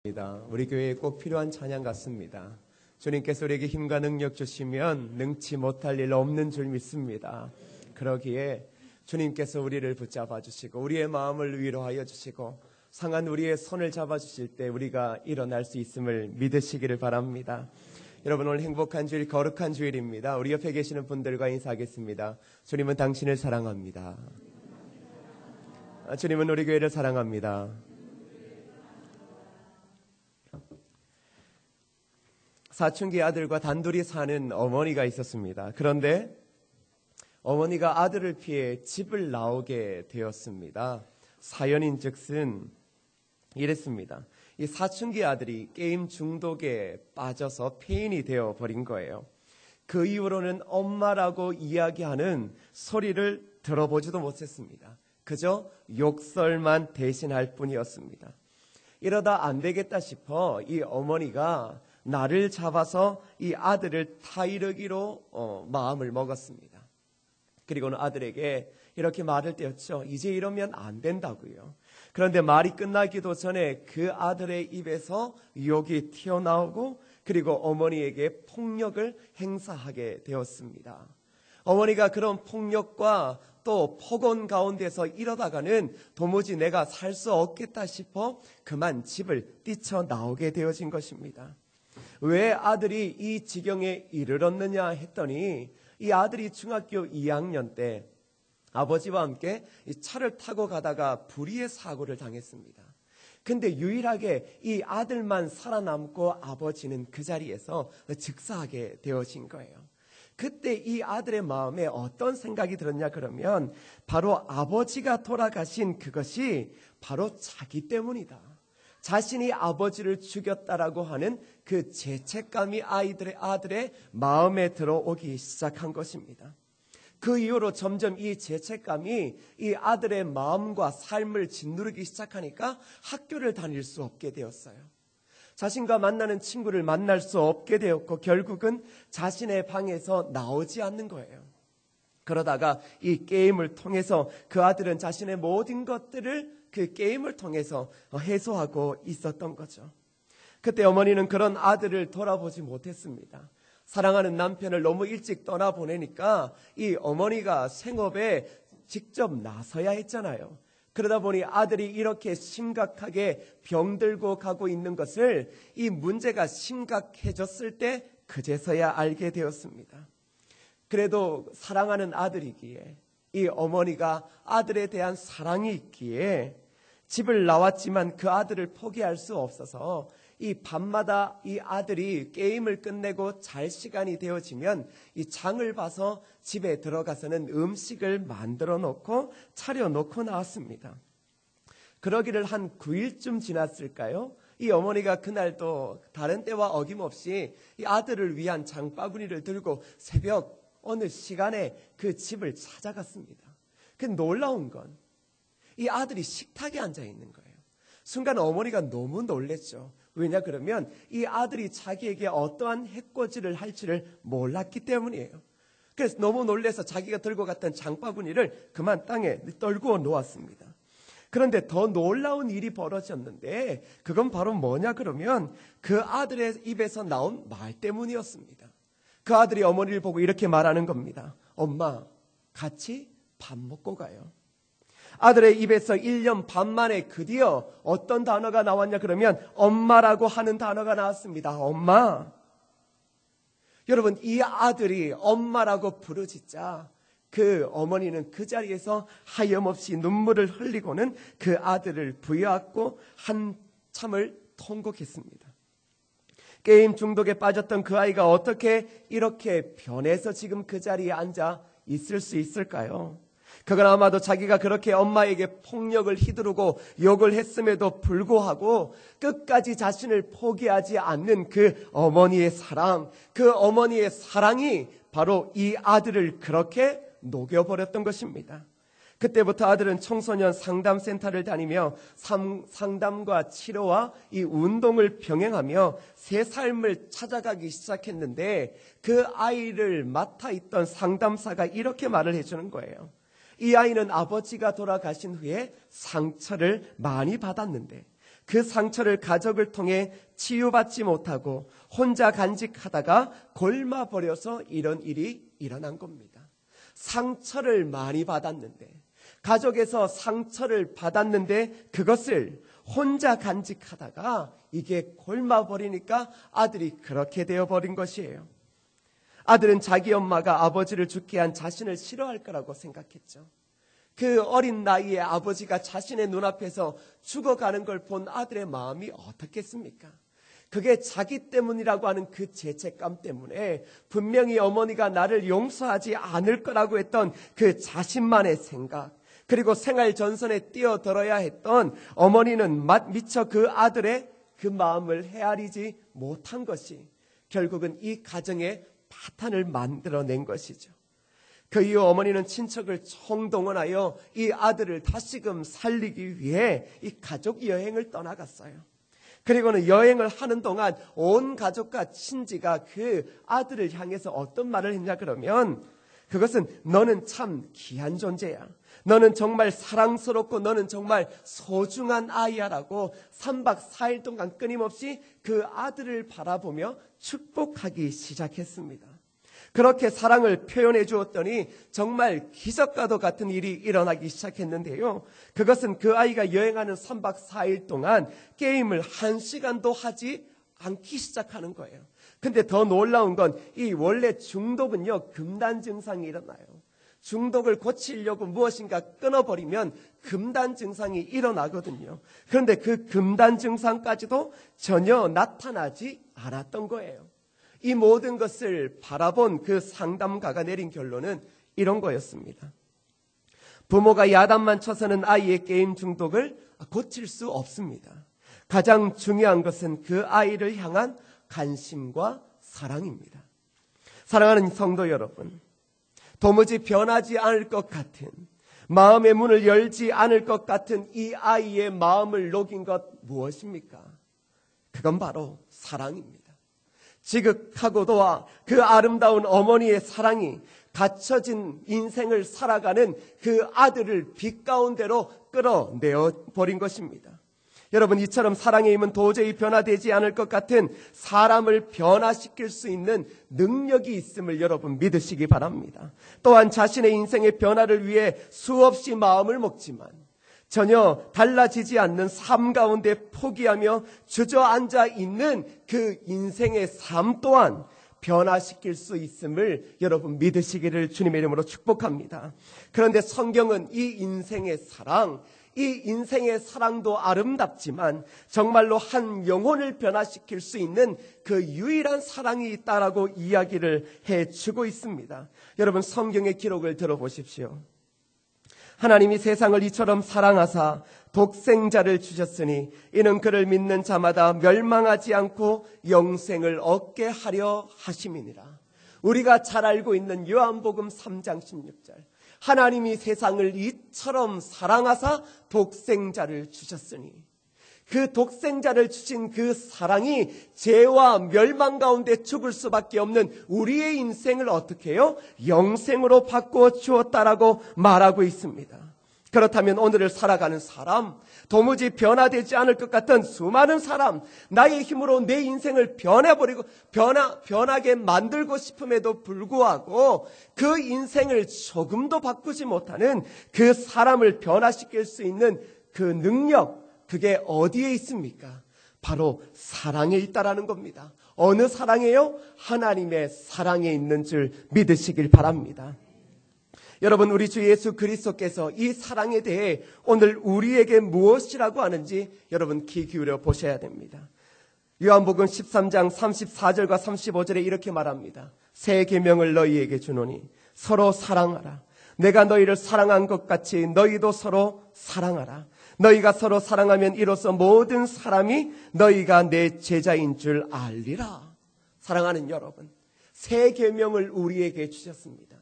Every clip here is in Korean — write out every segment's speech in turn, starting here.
우리 교회에 꼭 필요한 찬양 같습니다. 주님께서 우리에게 힘과 능력 주시면 능치 못할 일 없는 줄 믿습니다. 그러기에 주님께서 우리를 붙잡아 주시고 우리의 마음을 위로하여 주시고 상한 우리의 손을 잡아 주실 때 우리가 일어날 수 있음을 믿으시기를 바랍니다. 여러분, 오늘 행복한 주일, 거룩한 주일입니다. 우리 옆에 계시는 분들과 인사하겠습니다. 주님은 당신을 사랑합니다. 주님은 우리 교회를 사랑합니다. 사춘기 아들과 단둘이 사는 어머니가 있었습니다. 그런데 어머니가 아들을 피해 집을 나오게 되었습니다. 사연인즉슨 이랬습니다. 이 사춘기 아들이 게임 중독에 빠져서 폐인이 되어버린 거예요. 그 이후로는 엄마라고 이야기하는 소리를 들어보지도 못했습니다. 그저 욕설만 대신할 뿐이었습니다. 이러다 안 되겠다 싶어 이 어머니가 나를 잡아서 이 아들을 타이르기로 마음을 먹었습니다. 그리고는 아들에게 이렇게 말을 떼었죠. 이제 이러면 안 된다고요. 그런데 말이 끝나기도 전에 그 아들의 입에서 욕이 튀어나오고 그리고 어머니에게 폭력을 행사하게 되었습니다. 어머니가 그런 폭력과 또 폭언 가운데서 이러다가는 도무지 내가 살 수 없겠다 싶어 그만 집을 뛰쳐나오게 되어진 것입니다. 왜 아들이 이 지경에 이르렀느냐 했더니 이 아들이 중학교 2학년 때 아버지와 함께 이 차를 타고 가다가 불의의 사고를 당했습니다. 근데 유일하게 이 아들만 살아남고 아버지는 그 자리에서 즉사하게 되어진 거예요. 그때 이 아들의 마음에 어떤 생각이 들었냐 그러면 바로 아버지가 돌아가신 그것이 바로 자기 때문이다. 자신이 아버지를 죽였다라고 하는 그 죄책감이 아들의 마음에 들어오기 시작한 것입니다. 그 이후로 점점 이 죄책감이 이 아들의 마음과 삶을 짓누르기 시작하니까 학교를 다닐 수 없게 되었어요. 자신과 만나는 친구를 만날 수 없게 되었고 결국은 자신의 방에서 나오지 않는 거예요. 그러다가 이 게임을 통해서 그 아들은 자신의 모든 것들을 그 게임을 통해서 해소하고 있었던 거죠. 그때 어머니는 그런 아들을 돌아보지 못했습니다. 사랑하는 남편을 너무 일찍 떠나보내니까 이 어머니가 생업에 직접 나서야 했잖아요. 그러다 보니 아들이 이렇게 심각하게 병들고 가고 있는 것을 이 문제가 심각해졌을 때 그제서야 알게 되었습니다. 그래도 사랑하는 아들이기에 이 어머니가 아들에 대한 사랑이 있기에 집을 나왔지만 그 아들을 포기할 수 없어서 이 밤마다 이 아들이 게임을 끝내고 잘 시간이 되어지면 이 장을 봐서 집에 들어가서는 음식을 만들어 놓고 차려 놓고 나왔습니다. 그러기를 한 9일쯤 지났을까요? 이 어머니가 그날도 다른 때와 어김없이 이 아들을 위한 장바구니를 들고 새벽 어느 시간에 그 집을 찾아갔습니다. 그 놀라운 건 이 아들이 식탁에 앉아 있는 거예요. 순간 어머니가 너무 놀랬죠. 왜냐 그러면 이 아들이 자기에게 어떠한 해코지를 할지를 몰랐기 때문이에요. 그래서 너무 놀라서 자기가 들고 갔던 장바구니를 그만 땅에 떨구어 놓았습니다. 그런데 더 놀라운 일이 벌어졌는데 그건 바로 뭐냐 그러면 그 아들의 입에서 나온 말 때문이었습니다. 그 아들이 어머니를 보고 이렇게 말하는 겁니다. 엄마, 같이 밥 먹고 가요. 아들의 입에서 1년 반 만에 드디어 어떤 단어가 나왔냐 그러면 엄마라고 하는 단어가 나왔습니다. 엄마. 여러분, 이 아들이 엄마라고 부르짖자 그 어머니는 그 자리에서 하염없이 눈물을 흘리고는 그 아들을 부여안고 한참을 통곡했습니다. 게임 중독에 빠졌던 그 아이가 어떻게 이렇게 변해서 지금 그 자리에 앉아 있을 수 있을까요? 그건 아마도 자기가 그렇게 엄마에게 폭력을 휘두르고 욕을 했음에도 불구하고 끝까지 자신을 포기하지 않는 그 어머니의 사랑, 그 어머니의 사랑이 바로 이 아들을 그렇게 녹여버렸던 것입니다. 그때부터 아들은 청소년 상담센터를 다니며 상담과 치료와 이 운동을 병행하며 새 삶을 찾아가기 시작했는데 그 아이를 맡아 있던 상담사가 이렇게 말을 해주는 거예요. 이 아이는 아버지가 돌아가신 후에 상처를 많이 받았는데 그 상처를 가족을 통해 치유받지 못하고 혼자 간직하다가 골마버려서 이런 일이 일어난 겁니다. 상처를 많이 받았는데, 가족에서 상처를 받았는데 그것을 혼자 간직하다가 이게 골마버리니까 아들이 그렇게 되어버린 것이에요. 아들은 자기 엄마가 아버지를 죽게 한 자신을 싫어할 거라고 생각했죠. 그 어린 나이에 아버지가 자신의 눈앞에서 죽어가는 걸 본 아들의 마음이 어떻겠습니까? 그게 자기 때문이라고 하는 그 죄책감 때문에 분명히 어머니가 나를 용서하지 않을 거라고 했던 그 자신만의 생각, 그리고 생활 전선에 뛰어들어야 했던 어머니는 미처 그 아들의 그 마음을 헤아리지 못한 것이 결국은 이 가정의 파탄을 만들어낸 것이죠. 그 이후 어머니는 친척을 총동원하여 이 아들을 다시금 살리기 위해 이 가족 여행을 떠나갔어요. 그리고는 여행을 하는 동안 온 가족과 친지가 그 아들을 향해서 어떤 말을 했냐 그러면, 그것은 너는 참 귀한 존재야, 너는 정말 사랑스럽고 너는 정말 소중한 아이야 라고 3박 4일 동안 끊임없이 그 아들을 바라보며 축복하기 시작했습니다. 그렇게 사랑을 표현해 주었더니 정말 기적과도 같은 일이 일어나기 시작했는데요. 그것은 그 아이가 여행하는 3박 4일 동안 게임을 1시간도 하지 않기 시작하는 거예요. 근데 더 놀라운 건 이 원래 중독은요, 금단 증상이 일어나요. 중독을 고치려고 무엇인가 끊어버리면 금단 증상이 일어나거든요. 그런데 그 금단 증상까지도 전혀 나타나지 않았던 거예요. 이 모든 것을 바라본 그 상담가가 내린 결론은 이런 거였습니다. 부모가 야단만 쳐서는 아이의 게임 중독을 고칠 수 없습니다. 가장 중요한 것은 그 아이를 향한 관심과 사랑입니다. 사랑하는 성도 여러분, 도무지 변하지 않을 것 같은, 마음의 문을 열지 않을 것 같은 이 아이의 마음을 녹인 것 무엇입니까? 그건 바로 사랑입니다. 지극하고도 그 아름다운 어머니의 사랑이 갇혀진 인생을 살아가는 그 아들을 빛 가운데로 끌어내어 버린 것입니다. 여러분, 이처럼 사랑의 힘은 도저히 변화되지 않을 것 같은 사람을 변화시킬 수 있는 능력이 있음을 여러분 믿으시기 바랍니다. 또한 자신의 인생의 변화를 위해 수없이 마음을 먹지만 전혀 달라지지 않는 삶 가운데 포기하며 주저앉아 있는 그 인생의 삶 또한 변화시킬 수 있음을 여러분 믿으시기를 주님의 이름으로 축복합니다. 그런데 성경은 이 인생의 사랑, 이 인생의 사랑도 아름답지만 정말로 한 영혼을 변화시킬 수 있는 그 유일한 사랑이 있다라고 이야기를 해주고 있습니다. 여러분, 성경의 기록을 들어보십시오. 하나님이 세상을 이처럼 사랑하사 독생자를 주셨으니 이는 그를 믿는 자마다 멸망하지 않고 영생을 얻게 하려 하심이니라. 우리가 잘 알고 있는 요한복음 3장 16절. 하나님이 세상을 이처럼 사랑하사 독생자를 주셨으니, 그 독생자를 주신 그 사랑이 죄와 멸망 가운데 죽을 수밖에 없는 우리의 인생을 어떻게 해요? 영생으로 바꾸어 주었다라고 말하고 있습니다. 그렇다면 오늘을 살아가는 사람, 도무지 변화되지 않을 것 같은 수많은 사람, 나의 힘으로 내 인생을 변하게 만들고 싶음에도 불구하고 그 인생을 조금도 바꾸지 못하는 그 사람을 변화시킬 수 있는 그 능력, 그게 어디에 있습니까? 바로 사랑에 있다라는 겁니다. 어느 사랑이에요? 하나님의 사랑에 있는 줄 믿으시길 바랍니다. 여러분, 우리 주 예수 그리스도께서 이 사랑에 대해 오늘 우리에게 무엇이라고 하는지 여러분 귀 기울여 보셔야 됩니다. 요한복음 13장 34절과 35절에 이렇게 말합니다. 새 계명을 너희에게 주노니 서로 사랑하라. 내가 너희를 사랑한 것 같이 너희도 서로 사랑하라. 너희가 서로 사랑하면 이로써 모든 사람이 너희가 내 제자인 줄 알리라. 사랑하는 여러분, 새 계명을 우리에게 주셨습니다.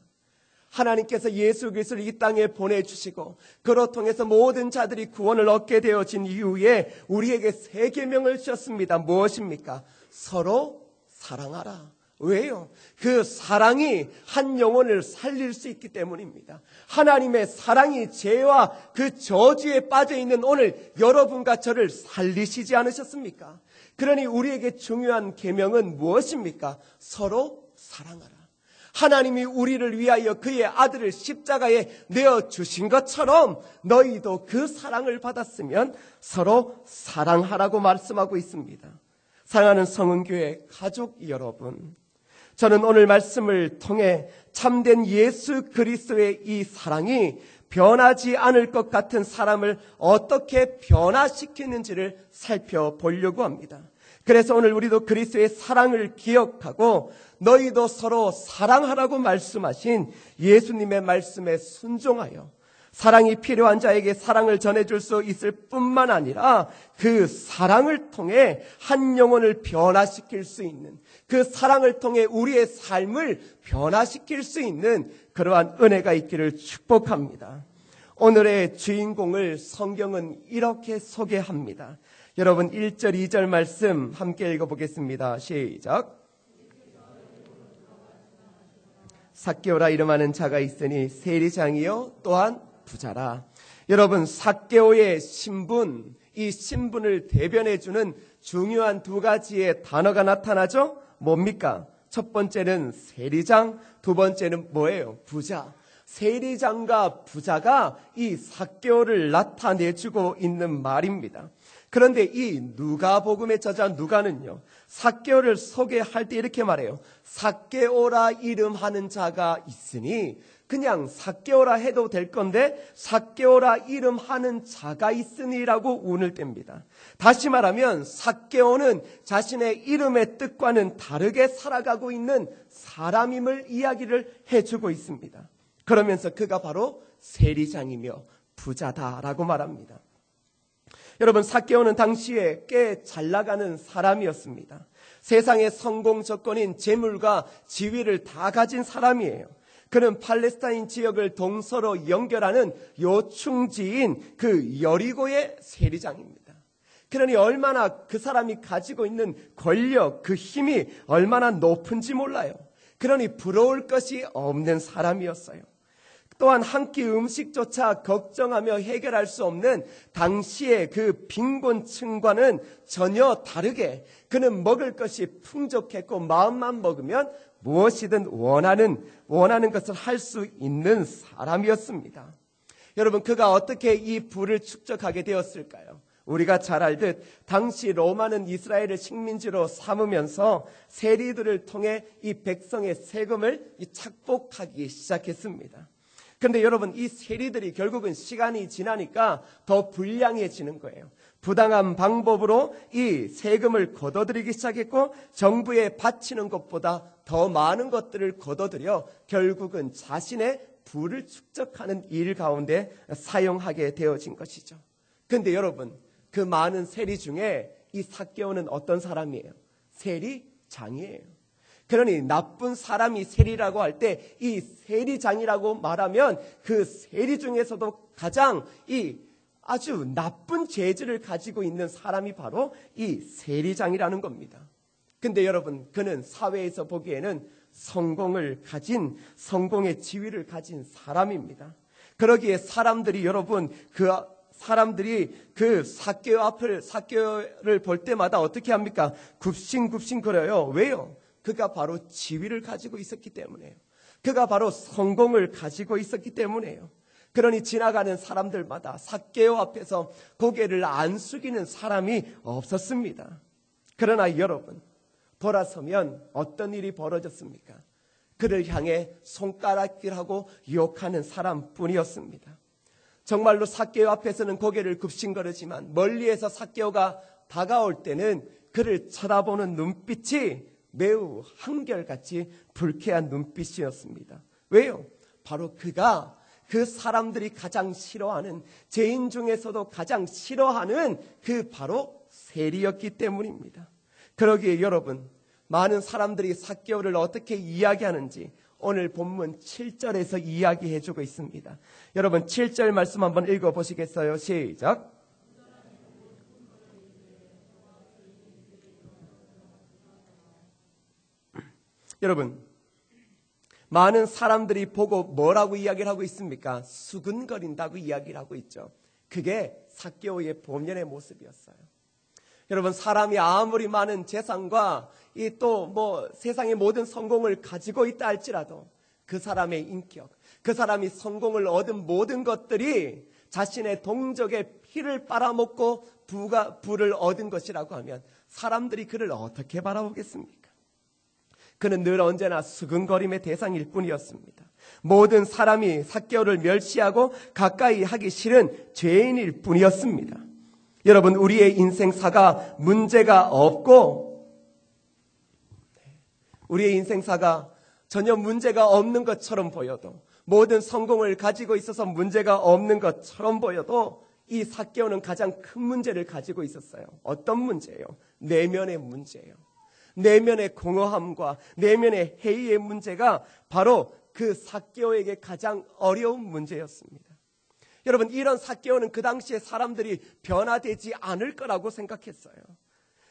하나님께서 예수 그리스도를 이 땅에 보내주시고 그로 통해서 모든 자들이 구원을 얻게 되어진 이후에 우리에게 새 계명을 주셨습니다. 무엇입니까? 서로 사랑하라 왜요? 그 사랑이 한 영혼을 살릴 수 있기 때문입니다. 하나님의 사랑이 죄와 그 저주에 빠져있는 오늘 여러분과 저를 살리시지 않으셨습니까? 그러니 우리에게 중요한 계명은 무엇입니까? 서로 사랑하라. 하나님이 우리를 위하여 그의 아들을 십자가에 내어주신 것처럼 너희도 그 사랑을 받았으면 서로 사랑하라고 말씀하고 있습니다. 사랑하는 성은교회 가족 여러분, 저는 오늘 말씀을 통해 참된 예수 그리스도의 이 사랑이 변하지 않을 것 같은 사람을 어떻게 변화시키는지를 살펴보려고 합니다. 그래서 오늘 우리도 그리스도의 사랑을 기억하고 너희도 서로 사랑하라고 말씀하신 예수님의 말씀에 순종하여 사랑이 필요한 자에게 사랑을 전해줄 수 있을 뿐만 아니라 그 사랑을 통해 한 영혼을 변화시킬 수 있는, 그 사랑을 통해 우리의 삶을 변화시킬 수 있는 그러한 은혜가 있기를 축복합니다. 오늘의 주인공을 성경은 이렇게 소개합니다. 여러분 1절 2절 말씀 함께 읽어보겠습니다. 시작. 삭개오라 이름하는 자가 있으니 세리장이요 또한 부자라. 여러분 삭개오의 신분, 이 신분을 대변해주는 중요한 두 가지의 단어가 나타나죠. 뭡니까? 첫 번째는 세리장, 두 번째는 뭐예요? 부자. 세리장과 부자가 이 삭개오를 나타내주고 있는 말입니다. 그런데 이 누가복음의 저자 누가는요, 삭개오를 소개할 때 이렇게 말해요. 삭개오라 이름하는 자가 있으니, 그냥 삭개오라 해도 될 건데 삭개오라 이름하는 자가 있으니라고 운을 뗍니다. 다시 말하면 삭개오는 자신의 이름의 뜻과는 다르게 살아가고 있는 사람임을 이야기를 해주고 있습니다. 그러면서 그가 바로 세리장이며 부자다라고 말합니다. 여러분 삭개오는 당시에 꽤 잘나가는 사람이었습니다. 세상의 성공 조건인 재물과 지위를 다 가진 사람이에요. 그는 팔레스타인 지역을 동서로 연결하는 요충지인 그 여리고의 세리장입니다. 그러니 얼마나 그 사람이 가지고 있는 권력, 그 힘이 얼마나 높은지 몰라요. 그러니 부러울 것이 없는 사람이었어요. 또한 한 끼 음식조차 걱정하며 해결할 수 없는 당시의 그 빈곤층과는 전혀 다르게 그는 먹을 것이 풍족했고 마음만 먹으면 무엇이든 원하는 것을 할 수 있는 사람이었습니다. 여러분 그가 어떻게 이 부를 축적하게 되었을까요? 우리가 잘 알듯 당시 로마는 이스라엘을 식민지로 삼으면서 세리들을 통해 이 백성의 세금을 착복하기 시작했습니다. 그런데 여러분 이 세리들이 결국은 시간이 지나니까 더 불량해지는 거예요. 부당한 방법으로 이 세금을 걷어들이기 시작했고 정부에 바치는 것보다 더 많은 것들을 걷어들여 결국은 자신의 부를 축적하는 일 가운데 사용하게 되어진 것이죠. 그런데 여러분 그 많은 세리 중에 이 삭개오는 어떤 사람이에요? 세리장이에요. 그러니 나쁜 사람이 세리라고 할 때 이 세리장이라고 말하면 그 세리 중에서도 가장 이 아주 나쁜 재질을 가지고 있는 사람이 바로 이 세리장이라는 겁니다. 근데 여러분 그는 사회에서 보기에는 성공의 지위를 가진 사람입니다. 그러기에 사람들이 그 삭개오를 볼 때마다 어떻게 합니까? 굽신굽신거려요. 왜요? 그가 바로 지위를 가지고 있었기 때문에요. 그가 바로 성공을 가지고 있었기 때문에요. 그러니 지나가는 사람들마다 삭개오 앞에서 고개를 안 숙이는 사람이 없었습니다. 그러나 여러분 돌아서면 어떤 일이 벌어졌습니까? 그를 향해 손가락질하고 욕하는 사람뿐이었습니다. 정말로 삭개오 앞에서는 고개를 굽신거리지만 멀리에서 삭개오가 다가올 때는 그를 쳐다보는 눈빛이 매우 한결같이 불쾌한 눈빛이었습니다. 왜요? 바로 그가 그 사람들이 가장 싫어하는, 죄인 중에서도 가장 싫어하는 그 바로 세리였기 때문입니다. 그러기에 여러분 많은 사람들이 삭개오를 어떻게 이야기하는지 오늘 본문 7절에서 이야기해주고 있습니다. 여러분 7절 말씀 한번 읽어보시겠어요? 시작. 여러분, 많은 사람들이 보고 뭐라고 이야기를 하고 있습니까? 수근거린다고 이야기를 하고 있죠. 그게 삭개오의 본연의 모습이었어요. 여러분, 사람이 아무리 많은 재산과 이 또 세상의 모든 성공을 가지고 있다 할지라도 그 사람의 인격, 그 사람이 성공을 얻은 모든 것들이 자신의 동족의 피를 빨아먹고 부를 얻은 것이라고 하면 사람들이 그를 어떻게 바라보겠습니까? 그는 늘 언제나 수근거림의 대상일 뿐이었습니다. 모든 사람이 삭개오를 멸시하고 가까이 하기 싫은 죄인일 뿐이었습니다. 여러분, 우리의 인생사가 문제가 없고 우리의 인생사가 전혀 문제가 없는 것처럼 보여도, 모든 성공을 가지고 있어서 문제가 없는 것처럼 보여도 이 삭개오는 가장 큰 문제를 가지고 있었어요. 어떤 문제예요? 내면의 문제예요. 내면의 공허함과 내면의 해이의 문제가 바로 그 삭개오에게 가장 어려운 문제였습니다. 여러분, 이런 삭개오는 그 당시에 사람들이 변화되지 않을 거라고 생각했어요.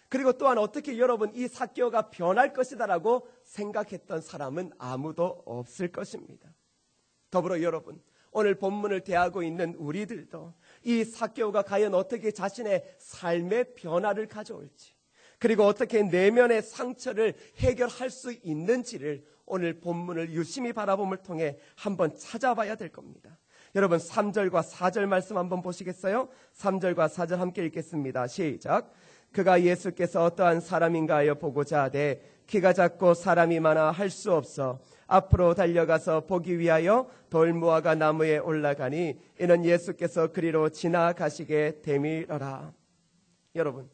그리고 또한 어떻게 여러분 이 삭개오가 변할 것이다라고 생각했던 사람은 아무도 없을 것입니다. 더불어 여러분, 오늘 본문을 대하고 있는 우리들도 이 삭개오가 과연 어떻게 자신의 삶의 변화를 가져올지, 그리고 어떻게 내면의 상처를 해결할 수 있는지를 오늘 본문을 유심히 바라봄을 통해 한번 찾아봐야 될 겁니다. 여러분, 3절과 4절 말씀 한번 보시겠어요? 3절과 4절 함께 읽겠습니다. 시작. 그가 예수께서 어떠한 사람인가 하여 보고자 하되 키가 작고 사람이 많아 할 수 없어 앞으로 달려가서 보기 위하여 돌무화과 나무에 올라가니 이는 예수께서 그리로 지나가시게 됨이러라. 여러분,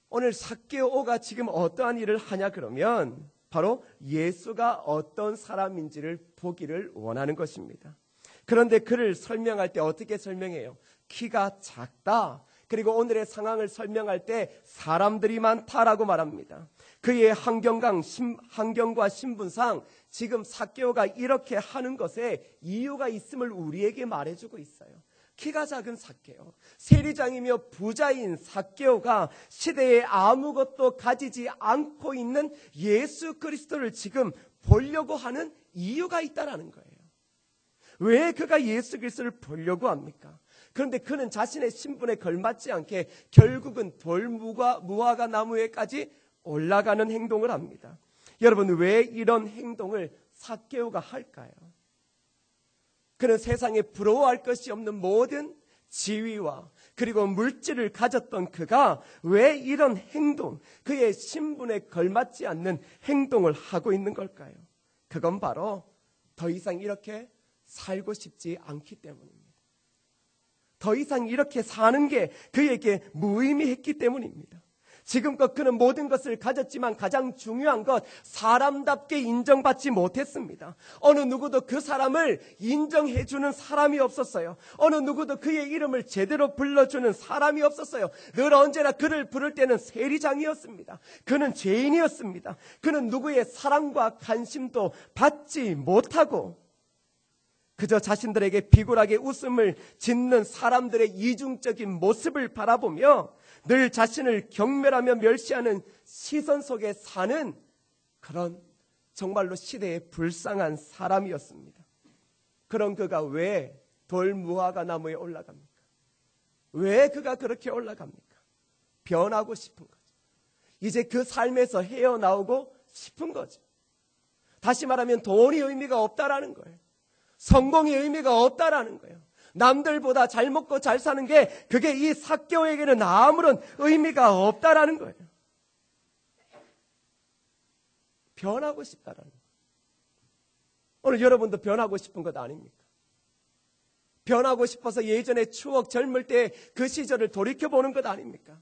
오늘 삭개오가 지금 어떠한 일을 하냐 그러면 바로 예수가 어떤 사람인지를 보기를 원하는 것입니다. 그런데 그를 설명할 때 어떻게 설명해요? 키가 작다. 그리고 오늘의 상황을 설명할 때 사람들이 많다라고 말합니다. 그의 환경과 신분상 지금 삭개오가 이렇게 하는 것에 이유가 있음을 우리에게 말해주고 있어요. 키가 작은 삭개오, 세리장이며 부자인 삭개오가 시대에 아무것도 가지지 않고 있는 예수 그리스도를 지금 보려고 하는 이유가 있다라는 거예요. 왜 그가 예수 그리스도를 보려고 합니까? 그런데 그는 자신의 신분에 걸맞지 않게 결국은 돌무화과 나무에까지 올라가는 행동을 합니다. 여러분, 왜 이런 행동을 삭개오가 할까요? 그는 세상에 부러워할 것이 없는 모든 지위와 그리고 물질을 가졌던 그가 왜 이런 행동, 그의 신분에 걸맞지 않는 행동을 하고 있는 걸까요? 그건 바로 더 이상 이렇게 살고 싶지 않기 때문입니다. 더 이상 이렇게 사는 게 그에게 무의미했기 때문입니다. 지금껏 그는 모든 것을 가졌지만 가장 중요한 것, 사람답게 인정받지 못했습니다. 어느 누구도 그 사람을 인정해주는 사람이 없었어요. 어느 누구도 그의 이름을 제대로 불러주는 사람이 없었어요. 늘 언제나 그를 부를 때는 세리장이었습니다. 그는 죄인이었습니다. 그는 누구의 사랑과 관심도 받지 못하고 그저 자신들에게 비굴하게 웃음을 짓는 사람들의 이중적인 모습을 바라보며 늘 자신을 경멸하며 멸시하는 시선 속에 사는 그런 정말로 시대의 불쌍한 사람이었습니다. 그런 그가 왜 돌무화과 나무에 올라갑니까? 왜 그가 그렇게 올라갑니까? 변하고 싶은 거죠. 이제 그 삶에서 헤어나오고 싶은 거죠. 다시 말하면 돈이 의미가 없다라는 거예요. 성공의 의미가 없다라는 거예요. 남들보다 잘 먹고 잘 사는 게 그게 이 삭개오에게는 아무런 의미가 없다라는 거예요. 변하고 싶다라는 거예요. 오늘 여러분도 변하고 싶은 것 아닙니까? 변하고 싶어서 예전의 추억, 젊을 때 그 시절을 돌이켜보는 것 아닙니까?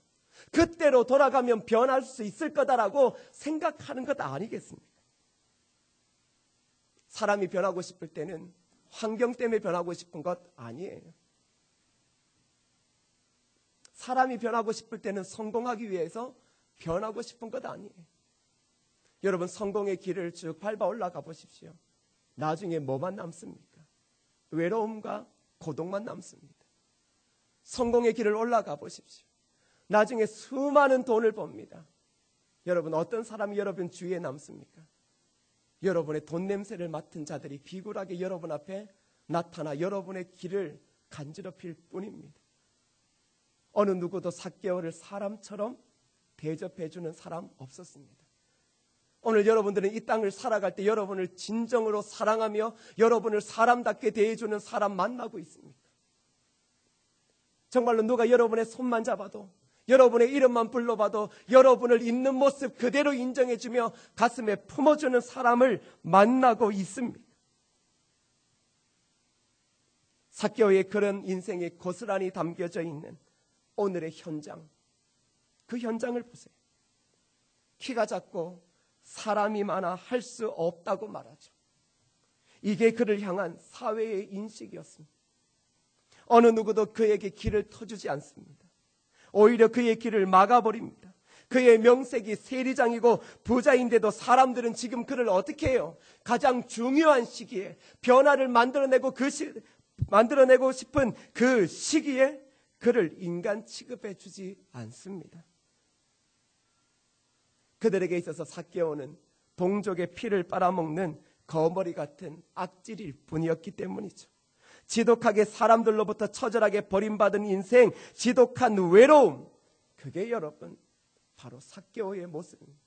그때로 돌아가면 변할 수 있을 거다라고 생각하는 것 아니겠습니까? 사람이 변하고 싶을 때는 환경 때문에 변하고 싶은 것 아니에요. 사람이 변하고 싶을 때는 성공하기 위해서 변하고 싶은 것 아니에요. 여러분, 성공의 길을 쭉 밟아 올라가 보십시오. 나중에 뭐만 남습니까? 외로움과 고독만 남습니다. 성공의 길을 올라가 보십시오. 나중에 수많은 돈을 법니다. 여러분, 어떤 사람이 여러분 주위에 남습니까? 여러분의 돈 냄새를 맡은 자들이 비굴하게 여러분 앞에 나타나 여러분의 길을 간지럽힐 뿐입니다. 어느 누구도 삭개오를 사람처럼 대접해주는 사람 없었습니다. 오늘 여러분들은 이 땅을 살아갈 때 여러분을 진정으로 사랑하며 여러분을 사람답게 대해주는 사람 만나고 있습니까? 정말로 누가 여러분의 손만 잡아도, 여러분의 이름만 불러봐도 여러분을 있는 모습 그대로 인정해주며 가슴에 품어주는 사람을 만나고 있습니다. 삭개오의 그런 인생이 고스란히 담겨져 있는 오늘의 현장, 그 현장을 보세요. 키가 작고 사람이 많아 할 수 없다고 말하죠. 이게 그를 향한 사회의 인식이었습니다. 어느 누구도 그에게 길을 터주지 않습니다. 오히려 그의 길을 막아버립니다. 그의 명색이 세리장이고 부자인데도 사람들은 지금 그를 어떻게 해요? 가장 중요한 시기에 변화를 만들어내고 싶은 그 시기에 그를 인간 취급해 주지 않습니다. 그들에게 있어서 삭개오는 동족의 피를 빨아먹는 거머리 같은 악질일 뿐이었기 때문이죠. 지독하게 사람들로부터 처절하게 버림받은 인생, 지독한 외로움, 그게 여러분 바로 삭개오의 모습입니다.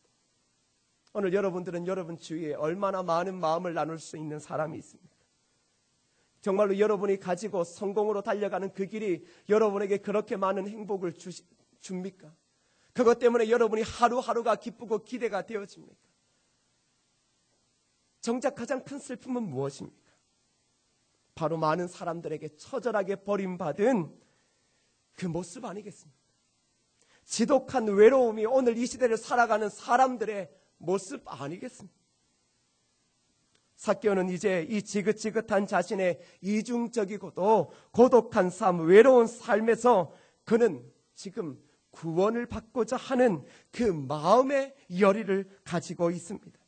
오늘 여러분들은 여러분 주위에 얼마나 많은 마음을 나눌 수 있는 사람이 있습니까? 정말로 여러분이 가지고 성공으로 달려가는 그 길이 여러분에게 그렇게 많은 행복을 줍니까? 그것 때문에 여러분이 하루하루가 기쁘고 기대가 되어집니까? 정작 가장 큰 슬픔은 무엇입니까? 바로 많은 사람들에게 처절하게 버림받은 그 모습 아니겠습니까? 지독한 외로움이 오늘 이 시대를 살아가는 사람들의 모습 아니겠습니까? 삭개오는 이제 이 지긋지긋한 자신의 이중적이고도 고독한 삶, 외로운 삶에서 그는 지금 구원을 받고자 하는 그 마음의 열의를 가지고 있습니다.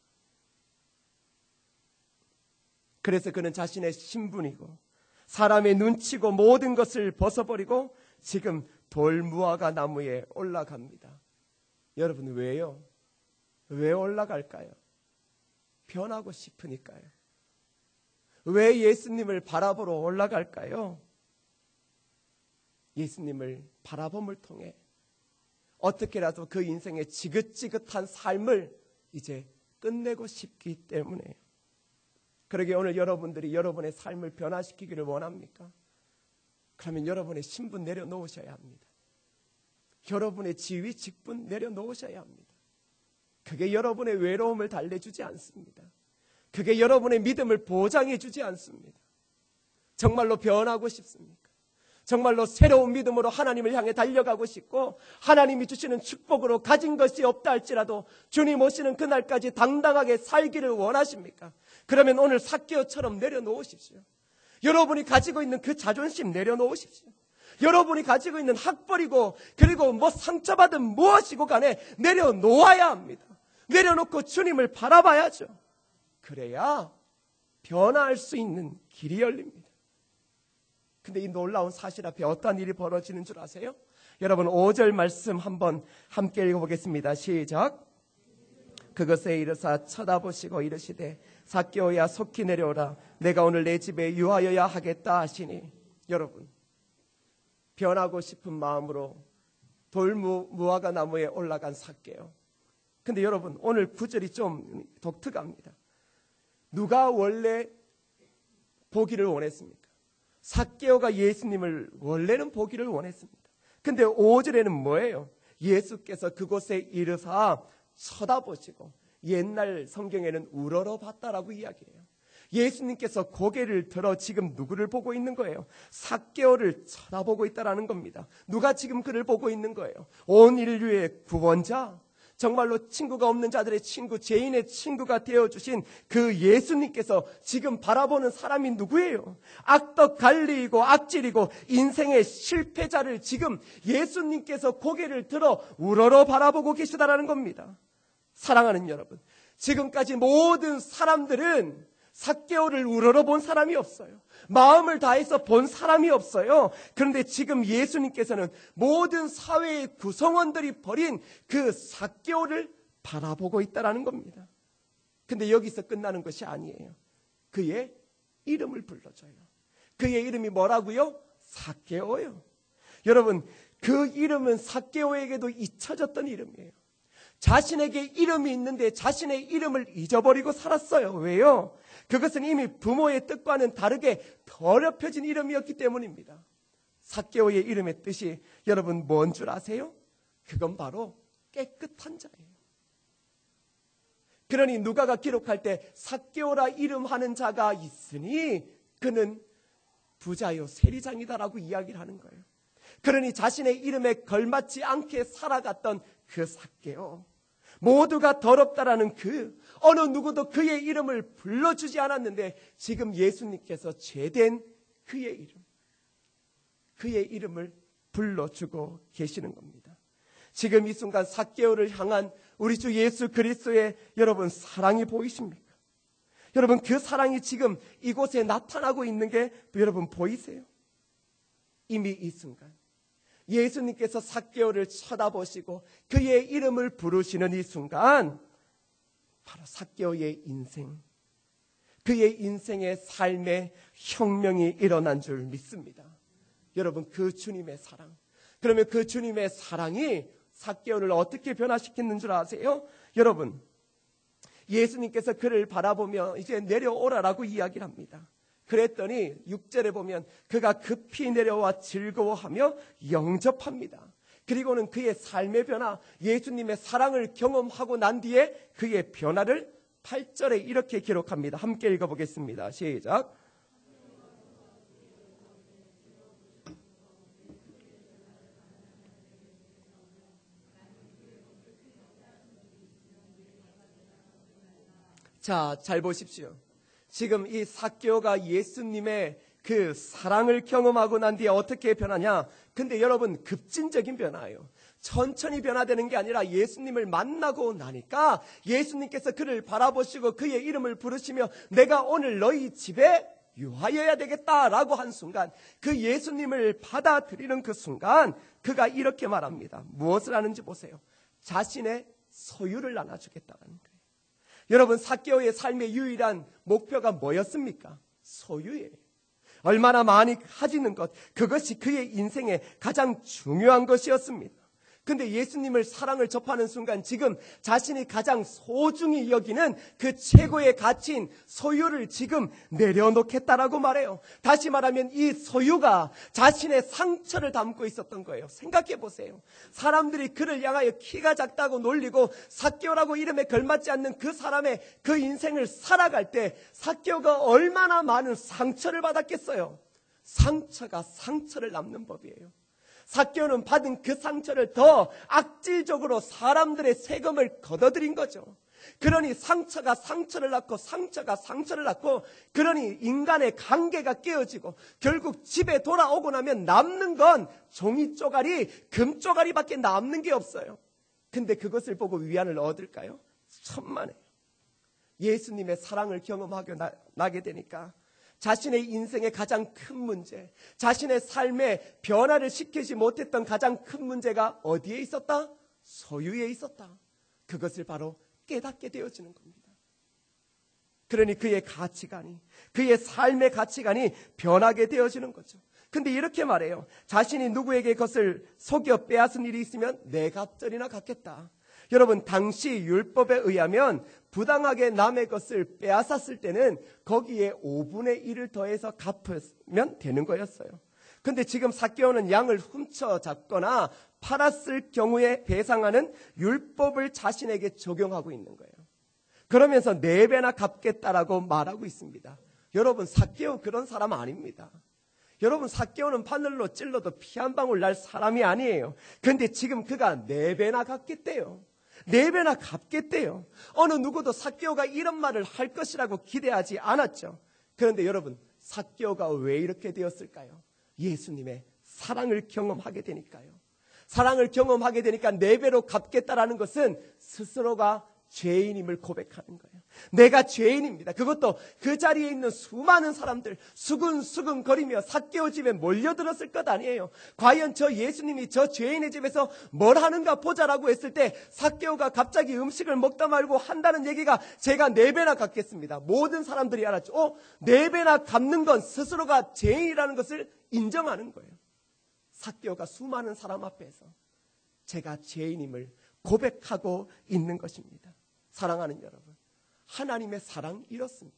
그래서 그는 자신의 신분이고 사람의 눈치고 모든 것을 벗어버리고 지금 돌무화과 나무에 올라갑니다. 여러분, 왜요? 왜 올라갈까요? 변하고 싶으니까요. 왜 예수님을 바라보러 올라갈까요? 예수님을 바라봄을 통해 어떻게라도 그 인생의 지긋지긋한 삶을 이제 끝내고 싶기 때문에요. 그러게 오늘 여러분들이 여러분의 삶을 변화시키기를 원합니까? 그러면 여러분의 신분 내려놓으셔야 합니다. 여러분의 지위, 직분 내려놓으셔야 합니다. 그게 여러분의 외로움을 달래주지 않습니다. 그게 여러분의 믿음을 보장해주지 않습니다. 정말로 변하고 싶습니까? 정말로 새로운 믿음으로 하나님을 향해 달려가고 싶고 하나님이 주시는 축복으로 가진 것이 없다 할지라도 주님 오시는 그날까지 당당하게 살기를 원하십니까? 그러면 오늘 삭개오처럼 내려놓으십시오. 여러분이 가지고 있는 그 자존심 내려놓으십시오. 여러분이 가지고 있는 학벌이고 그리고 상처받은 무엇이고 간에 내려놓아야 합니다. 내려놓고 주님을 바라봐야죠. 그래야 변화할 수 있는 길이 열립니다. 근데 이 놀라운 사실 앞에 어떠한 일이 벌어지는 줄 아세요? 여러분 5절 말씀 한번 함께 읽어보겠습니다. 시작. 그것에 이르사 쳐다보시고 이르시되 삭개오야 속히 내려오라. 내가 오늘 내 집에 유하여야 하겠다 하시니. 여러분, 변하고 싶은 마음으로 돌무화과 나무에 올라간 삭개오. 근데 여러분, 오늘 구절이 좀 독특합니다. 누가 원래 보기를 원했습니까? 삭개오가 예수님을 원래는 보기를 원했습니다. 근데 5절에는 뭐예요? 예수께서 그곳에 이르사 쳐다보시고, 옛날 성경에는 우러러봤다라고 이야기해요. 예수님께서 고개를 들어 지금 누구를 보고 있는 거예요? 삭개오를 쳐다보고 있다라는 겁니다. 누가 지금 그를 보고 있는 거예요? 온 인류의 구원자, 정말로 친구가 없는 자들의 친구, 죄인의 친구가 되어주신 그 예수님께서 지금 바라보는 사람이 누구예요? 악덕 관리이고 악질이고 인생의 실패자를 지금 예수님께서 고개를 들어 우러러 바라보고 계시다라는 겁니다. 사랑하는 여러분, 지금까지 모든 사람들은 삭개오를 우러러 본 사람이 없어요. 마음을 다해서 본 사람이 없어요. 그런데 지금 예수님께서는 모든 사회의 구성원들이 버린 그 삭개오를 바라보고 있다라는 겁니다. 근데 여기서 끝나는 것이 아니에요. 그의 이름을 불러줘요. 그의 이름이 뭐라고요? 삭개오예요. 여러분, 그 이름은 삭개오에게도 잊혀졌던 이름이에요. 자신에게 이름이 있는데 자신의 이름을 잊어버리고 살았어요. 왜요? 그것은 이미 부모의 뜻과는 다르게 더럽혀진 이름이었기 때문입니다. 삭개오의 이름의 뜻이 여러분 뭔 줄 아세요? 그건 바로 깨끗한 자예요. 그러니 누가가 기록할 때 삭개오라 이름하는 자가 있으니 그는 부자요 세리장이다라고 이야기를 하는 거예요. 그러니 자신의 이름에 걸맞지 않게 살아갔던 그 삭개오, 모두가 더럽다라는 그 어느 누구도 그의 이름을 불러주지 않았는데 지금 예수님께서 죄된 그의 이름을 불러주고 계시는 겁니다. 지금 이 순간 삭개오를 향한 우리 주 예수 그리스도의 여러분 사랑이 보이십니까? 여러분 그 사랑이 지금 이곳에 나타나고 있는 게 여러분 보이세요? 이미 이 순간 예수님께서 삭개오를 쳐다보시고 그의 이름을 부르시는 이 순간 바로 삭개오의 인생, 그의 인생의 삶의 혁명이 일어난 줄 믿습니다. 여러분 그 주님의 사랑, 그러면 그 주님의 사랑이 삭개오를 어떻게 변화시키는 줄 아세요? 여러분 예수님께서 그를 바라보며 이제 내려오라라고 이야기를 합니다. 그랬더니 6절에 보면 그가 급히 내려와 즐거워하며 영접합니다. 그리고는 그의 삶의 변화, 예수님의 사랑을 경험하고 난 뒤에 그의 변화를 8절에 이렇게 기록합니다. 함께 읽어보겠습니다. 시작. 자, 잘 보십시오. 지금 이 삭개오가 예수님의 그 사랑을 경험하고 난 뒤에 어떻게 변하냐? 근데 여러분 급진적인 변화예요. 천천히 변화되는 게 아니라 예수님을 만나고 나니까 예수님께서 그를 바라보시고 그의 이름을 부르시며 내가 오늘 너희 집에 유하여야 되겠다라고 한 순간, 그 예수님을 받아들이는 그 순간 그가 이렇게 말합니다. 무엇을 하는지 보세요. 자신의 소유를 나눠주겠다는 거예요. 여러분 삭개오의 삶의 유일한 목표가 뭐였습니까? 소유예요. 얼마나 많이 가지는 것, 그것이 그의 인생의 가장 중요한 것이었습니다. 근데 예수님을 사랑을 접하는 순간 지금 자신이 가장 소중히 여기는 그 최고의 가치인 소유를 지금 내려놓겠다라고 말해요. 다시 말하면 이 소유가 자신의 상처를 담고 있었던 거예요. 생각해 보세요. 사람들이 그를 향하여 키가 작다고 놀리고 삭개오라고 이름에 걸맞지 않는 그 사람의 그 인생을 살아갈 때 삭개오가 얼마나 많은 상처를 받았겠어요. 상처가 상처를 남는 법이에요. 삭개오는 받은 그 상처를 더 악질적으로 사람들의 세금을 걷어들인 거죠. 그러니 상처가 상처를 낳고 상처가 상처를 낳고, 그러니 인간의 관계가 깨어지고 결국 집에 돌아오고 나면 남는 건 종이 쪼가리, 금 쪼가리밖에 남는 게 없어요. 근데 그것을 보고 위안을 얻을까요? 천만에요. 예수님의 사랑을 경험하게 나게 되니까 자신의 인생의 가장 큰 문제, 자신의 삶에 변화를 시키지 못했던 가장 큰 문제가 어디에 있었다? 소유에 있었다. 그것을 바로 깨닫게 되어지는 겁니다. 그러니 그의 가치관이, 그의 삶의 가치관이 변하게 되어지는 거죠. 근데 이렇게 말해요. 자신이 누구에게 그것을 속여 빼앗은 일이 있으면 네 갑절이나 갚겠다. 여러분 당시 율법에 의하면 부당하게 남의 것을 빼앗았을 때는 거기에 5분의 1을 더해서 갚으면 되는 거였어요. 근데 지금 삭개오는 양을 훔쳐 잡거나 팔았을 경우에 배상하는 율법을 자신에게 적용하고 있는 거예요. 그러면서 4배나 갚겠다라고 말하고 있습니다. 여러분 삭개오 그런 사람 아닙니다. 여러분 삭개오는 바늘로 찔러도 피 한 방울 날 사람이 아니에요. 그런데 지금 그가 4배나 갚겠대요. 4배나 갚겠대요. 어느 누구도 삭개오가 이런 말을 할 것이라고 기대하지 않았죠. 그런데 여러분 삭개오가 왜 이렇게 되었을까요? 예수님의 사랑을 경험하게 되니까요. 사랑을 경험하게 되니까 4배로 갚겠다라는 것은 스스로가 죄인임을 고백하는 거예요. 내가 죄인입니다. 그것도 그 자리에 있는 수많은 사람들 수근수근 거리며 삭개오 집에 몰려들었을 것 아니에요. 과연 저 예수님이 저 죄인의 집에서 뭘 하는가 보자라고 했을 때 삭개오가 갑자기 음식을 먹다 말고 한다는 얘기가 제가 4배나 갚겠습니다. 모든 사람들이 알았죠. 4배나 갚는 건 스스로가 죄인이라는 것을 인정하는 거예요. 삭개오가 수많은 사람 앞에서 제가 죄인임을 고백하고 있는 것입니다. 사랑하는 여러분, 하나님의 사랑 이렇습니다.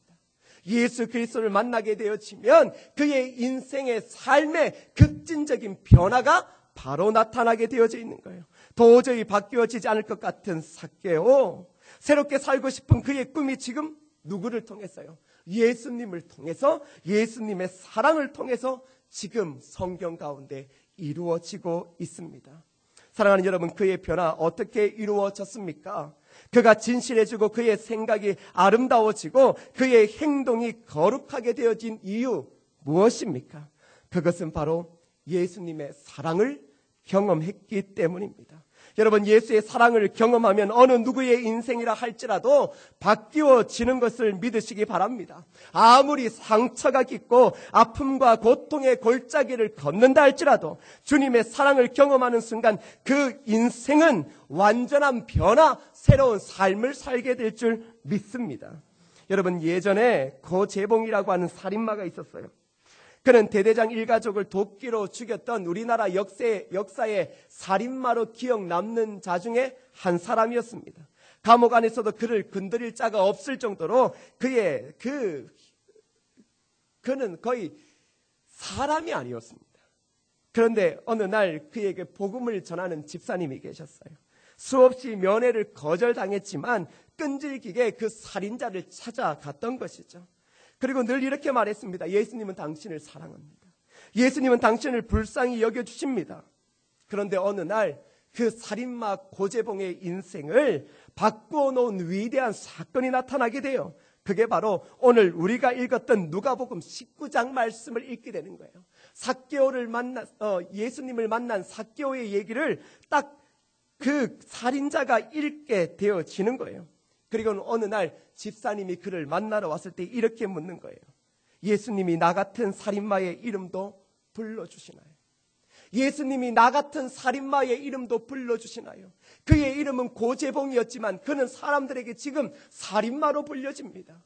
예수 그리스도를 만나게 되어지면 그의 인생의 삶의 극진적인 변화가 바로 나타나게 되어져 있는 거예요. 도저히 바뀌어지지 않을 것 같은 삭개오, 새롭게 살고 싶은 그의 꿈이 지금 누구를 통해서요? 예수님을 통해서, 예수님의 사랑을 통해서 지금 성경 가운데 이루어지고 있습니다. 사랑하는 여러분, 그의 변화 어떻게 이루어졌습니까? 그가 진실해지고 그의 생각이 아름다워지고 그의 행동이 거룩하게 되어진 이유 무엇입니까? 그것은 바로 예수님의 사랑을 경험했기 때문입니다. 여러분, 예수의 사랑을 경험하면 어느 누구의 인생이라 할지라도 바뀌어지는 것을 믿으시기 바랍니다. 아무리 상처가 깊고 아픔과 고통의 골짜기를 걷는다 할지라도 주님의 사랑을 경험하는 순간 그 인생은 완전한 변화, 새로운 삶을 살게 될 줄 믿습니다. 여러분, 예전에 고재봉이라고 하는 살인마가 있었어요. 그는 대대장 일가족을 도끼로 죽였던 우리나라 역사의 살인마로 기억 남는 자 중에 한 사람이었습니다. 감옥 안에서도 그를 건드릴 자가 없을 정도로 그는 거의 사람이 아니었습니다. 그런데 어느 날 그에게 복음을 전하는 집사님이 계셨어요. 수없이 면회를 거절당했지만 끈질기게 그 살인자를 찾아갔던 것이죠. 그리고 늘 이렇게 말했습니다. 예수님은 당신을 사랑합니다. 예수님은 당신을 불쌍히 여겨주십니다. 그런데 어느 날 그 살인마 고재봉의 인생을 바꾸어 놓은 위대한 사건이 나타나게 돼요. 그게 바로 오늘 우리가 읽었던 누가복음 19장 말씀을 읽게 되는 거예요. 예수님을 만난 삭개오의 얘기를 딱 그 살인자가 읽게 되어지는 거예요. 그리고 어느 날 집사님이 그를 만나러 왔을 때 이렇게 묻는 거예요. 예수님이 나 같은 살인마의 이름도 불러주시나요? 예수님이 나 같은 살인마의 이름도 불러주시나요? 그의 이름은 고재봉이었지만 그는 사람들에게 지금 살인마로 불려집니다.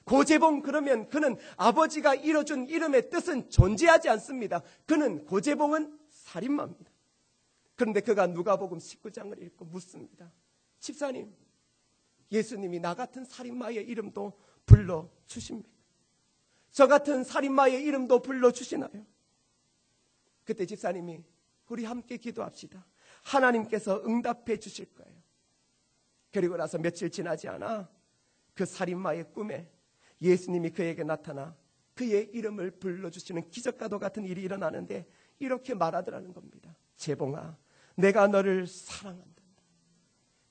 고재봉, 그러면 그는 아버지가 이뤄준 이름의 뜻은 존재하지 않습니다. 그는 고재봉은 살인마입니다. 그런데 그가 누가복음 19장을 읽고 묻습니다. 집사님, 예수님이 나 같은 살인마의 이름도 불러주십니까? 저 같은 살인마의 이름도 불러주시나요? 그때 집사님이 우리 함께 기도합시다. 하나님께서 응답해 주실 거예요. 그리고 나서 며칠 지나지 않아 그 살인마의 꿈에 예수님이 그에게 나타나 그의 이름을 불러주시는 기적과도 같은 일이 일어나는데 이렇게 말하더라는 겁니다. 재봉아, 내가 너를 사랑한다.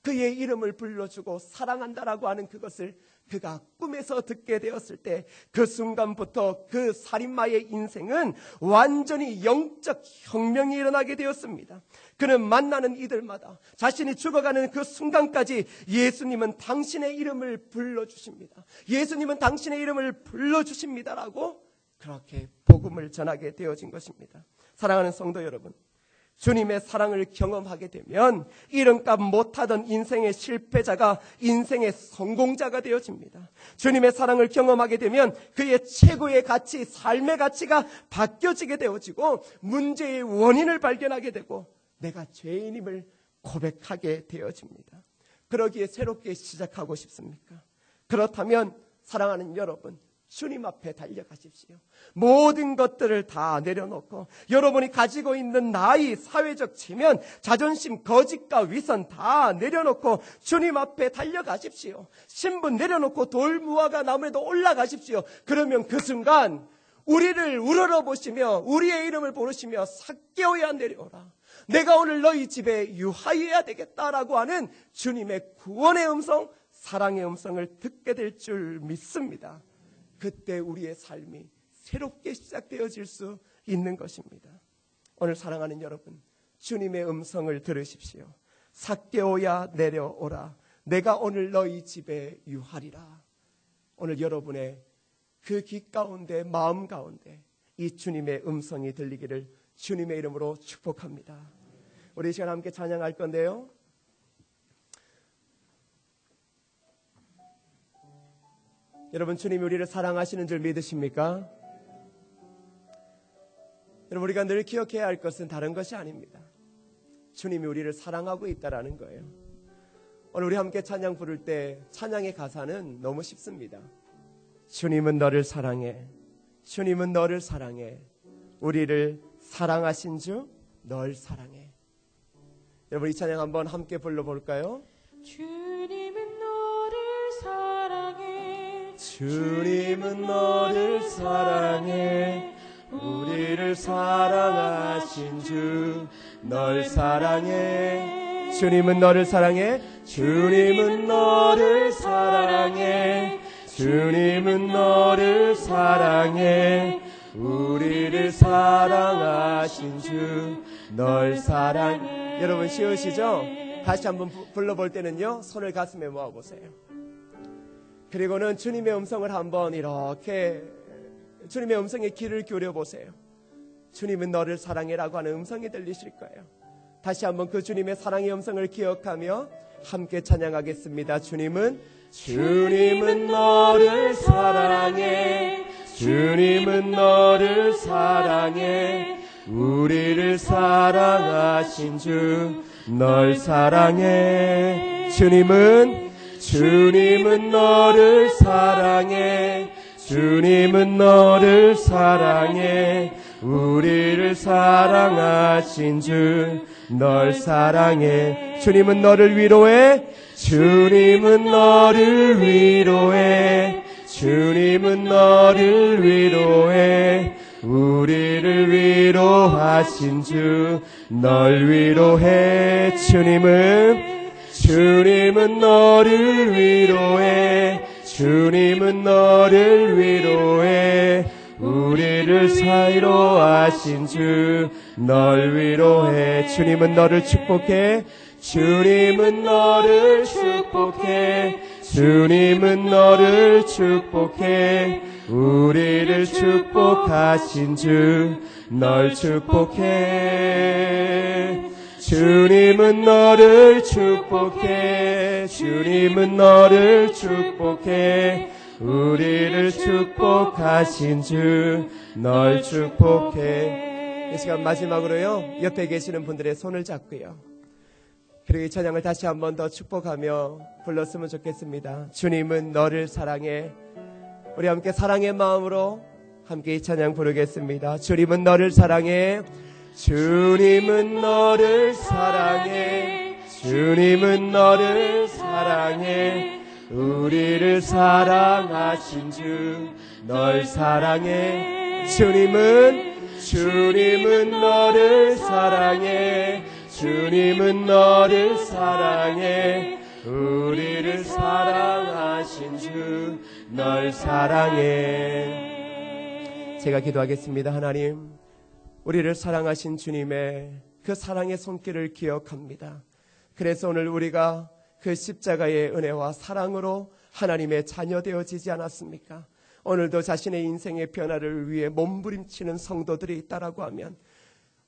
그의 이름을 불러주고 사랑한다라고 하는 그것을 그가 꿈에서 듣게 되었을 때 그 순간부터 그 살인마의 인생은 완전히 영적 혁명이 일어나게 되었습니다. 그는 만나는 이들마다 자신이 죽어가는 그 순간까지 예수님은 당신의 이름을 불러주십니다. 예수님은 당신의 이름을 불러주십니다라고 그렇게 복음을 전하게 되어진 것입니다. 사랑하는 성도 여러분, 주님의 사랑을 경험하게 되면 이름값 못하던 인생의 실패자가 인생의 성공자가 되어집니다. 주님의 사랑을 경험하게 되면 그의 최고의 가치, 삶의 가치가 바뀌어지게 되어지고 문제의 원인을 발견하게 되고 내가 죄인임을 고백하게 되어집니다. 그러기에 새롭게 시작하고 싶습니까? 그렇다면 사랑하는 여러분, 주님 앞에 달려가십시오. 모든 것들을 다 내려놓고 여러분이 가지고 있는 나이, 사회적 체면, 자존심, 거짓과 위선 다 내려놓고 주님 앞에 달려가십시오. 신분 내려놓고 돌무화과 나무에도 올라가십시오. 그러면 그 순간 우리를 우러러보시며 우리의 이름을 부르시며 삭개오야 내려오라. 내가 오늘 너희 집에 유하여야 되겠다라고 하는 주님의 구원의 음성, 사랑의 음성을 듣게 될 줄 믿습니다. 그때 우리의 삶이 새롭게 시작되어질 수 있는 것입니다. 오늘 사랑하는 여러분, 주님의 음성을 들으십시오. 삭개오야 내려오라. 내가 오늘 너희 집에 유하리라. 오늘 여러분의 그 길 가운데, 마음 가운데 이 주님의 음성이 들리기를 주님의 이름으로 축복합니다. 우리 이 시간 함께 찬양할 건데요, 여러분, 주님이 우리를 사랑하시는 줄 믿으십니까? 여러분, 우리가 늘 기억해야 할 것은 다른 것이 아닙니다. 주님이 우리를 사랑하고 있다는 거예요. 오늘 우리 함께 찬양 부를 때 찬양의 가사는 너무 쉽습니다. 주님은 너를 사랑해. 주님은 너를 사랑해. 우리를 사랑하신 주 널 사랑해. 여러분, 이 찬양 한번 함께 불러볼까요? 주님은 너를 사랑해. 주님은 너를 사랑해. 우리를 사랑하신 주 널 사랑해. 주님은 너를 사랑해. 주님은 너를 사랑해. 주님은 너를 사랑해. 우리를 사랑하신 주 널 사랑해. 여러분, 쉬우시죠? 다시 한번 불러볼 때는요, 손을 가슴에 모아보세요. 그리고는 주님의 음성을 한번 이렇게 주님의 음성에 귀를 기울여보세요. 주님은 너를 사랑해라고 하는 음성이 들리실 거예요. 다시 한번 그 주님의 사랑의 음성을 기억하며 함께 찬양하겠습니다. 주님은 너를 사랑해. 주님은 너를 사랑해. 우리를 사랑하신 주 널 사랑해. 주님은 너를 사랑해. 주님은 너를 사랑해. 우리를 사랑하신 주 널 사랑해. 주님은 너를 위로해. 주님은 너를 위로해. 주님은 너를 위로해. 우리를 위로하신 주 널 위로해. 주님은 너를 위로해. 주님은 너를 위로해. 우리를 사이로하신 주 널 위로해. 주님은 너를 축복해. 주님은 너를 축복해. 주님은 너를 축복해. 우리를 축복하신 주 널 축복해. 주님은 너를 축복해. 주님은 너를 축복해. 우리를 축복하신 주 널 축복해. 이 시간 마지막으로요, 옆에 계시는 분들의 손을 잡고요, 그리고 이 찬양을 다시 한 번 더 축복하며 불렀으면 좋겠습니다. 주님은 너를 사랑해. 우리 함께 사랑의 마음으로 함께 이 찬양 부르겠습니다. 주님은 너를 사랑해. 주님은 너를 사랑해. 주님은 너를 사랑해. 우리를 사랑하신 주 널 사랑해. 주님은 너를 사랑해. 주님은 너를 사랑해. 우리를 사랑하신 주 널 사랑해. 제가 기도하겠습니다. 하나님, 우리를 사랑하신 주님의 그 사랑의 손길을 기억합니다. 그래서 오늘 우리가 그 십자가의 은혜와 사랑으로 하나님의 자녀 되어지지 않았습니까? 오늘도 자신의 인생의 변화를 위해 몸부림치는 성도들이 있다라고 하면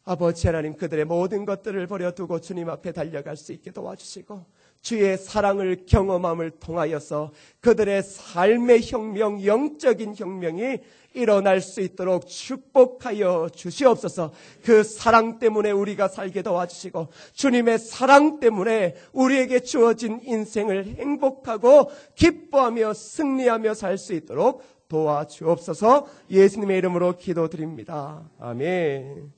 아버지 하나님, 그들의 모든 것들을 버려두고 주님 앞에 달려갈 수 있게 도와주시고 주의 사랑을 경험함을 통하여서 그들의 삶의 혁명, 영적인 혁명이 일어날 수 있도록 축복하여 주시옵소서. 그 사랑 때문에 우리가 살게 도와주시고 주님의 사랑 때문에 우리에게 주어진 인생을 행복하고 기뻐하며 승리하며 살 수 있도록 도와주옵소서. 예수님의 이름으로 기도드립니다. 아멘.